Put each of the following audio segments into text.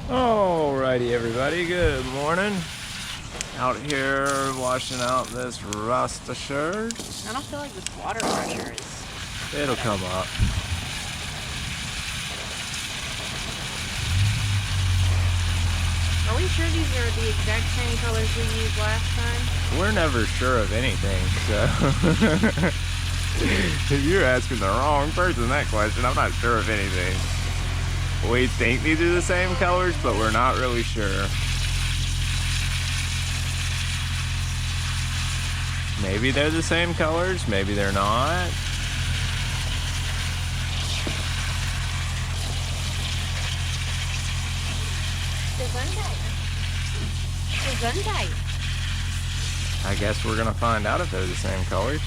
Alrighty everybody, good morning. Out here washing out this Rasta shirt. I don't feel like this water pressure is... It'll come up. Are we sure these are the exact same colors we used last time? We're never sure of anything, so... You're asking the wrong person that question. I'm not sure of anything. We think these are the same colors, but we're not really sure. Maybe they're the same colors, maybe they're not. I guess we're gonna find out if they're the same colors.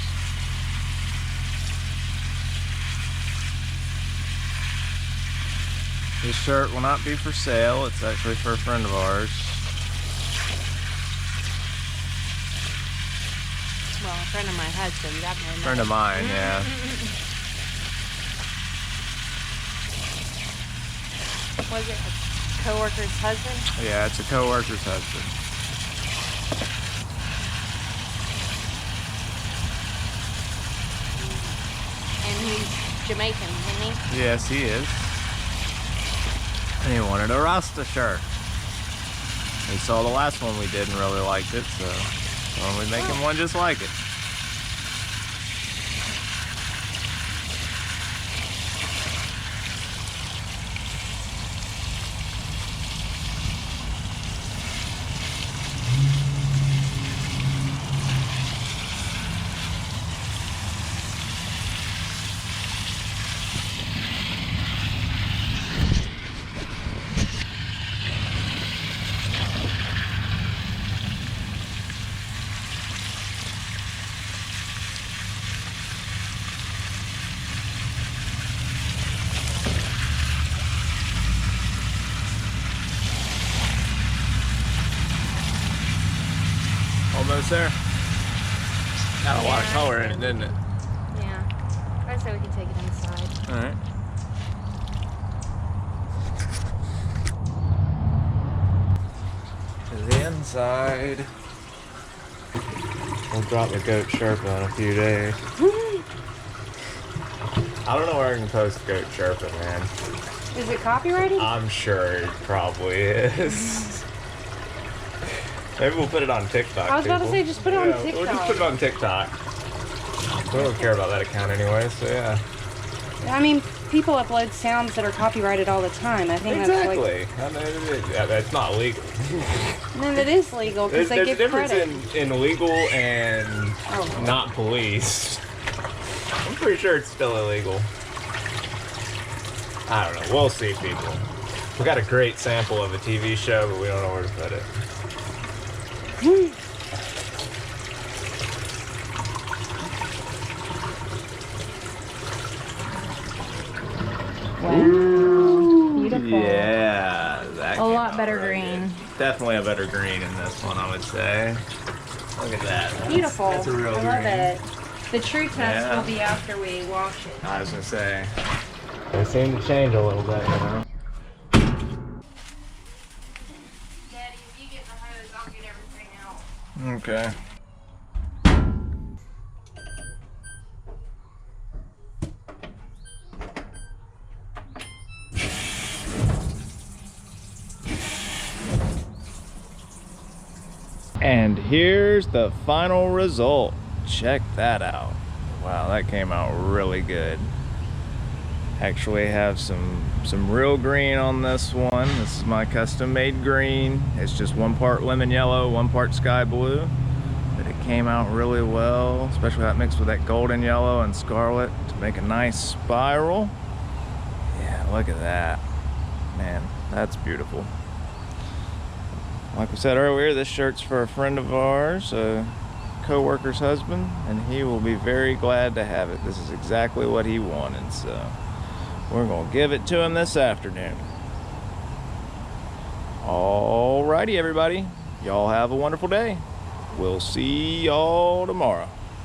This shirt will not be for sale. It's actually for a friend of ours. Well, a friend of my husband. Friend of mine, yeah. Was it a co-worker's husband? Yeah, it's a co-worker's husband. And he's Jamaican, isn't he? Yes, he is. And he wanted a Rasta shirt. He saw the last one we did and really liked it, so we make him one just like it. Almost there. Got a lot of color in it, didn't it? Yeah. I say we can take it inside. Alright. To the inside. We'll drop the goat Sherpa in a few days. I don't know where I can post goat Sherpa, man. Is it copyrighted? I'm sure it probably is. Maybe we'll put it on TikTok. I was about to say, just put it on TikTok. We'll just put it on TikTok. We don't care about that account anyway, so yeah. I mean, people upload sounds that are copyrighted all the time. I think exactly. That's like... That's not legal. No, that is legal because they give credit. There's a difference in legal and not police. I'm pretty sure it's still illegal. I don't know. We'll see, people. We got a great sample of a TV show, but we don't know where to put it. Wow. Ooh, beautiful. Yeah. That a lot better green. Definitely a better green in this one, I would say. Look at that. Beautiful. That's a real green. I love it. The true test will be after we wash it. I was going to say. They seem to change a little bit, you know. Daddy, if you get the hose, I'll get everything out. Okay. And here's the final result. Check that out. Wow, that came out really good. Actually have some real green on this one. This is my custom made green. It's just 1 part lemon yellow, 1 part sky blue. But it came out really well, especially that mixed with that golden yellow and scarlet to make a nice spiral. Yeah, look at that. Man, that's beautiful. Like we said earlier, this shirt's for a friend of ours, a co-worker's husband, and he will be very glad to have it. This is exactly what he wanted, so we're gonna give it to him this afternoon. Alrighty, everybody. Y'all have a wonderful day. We'll see y'all tomorrow.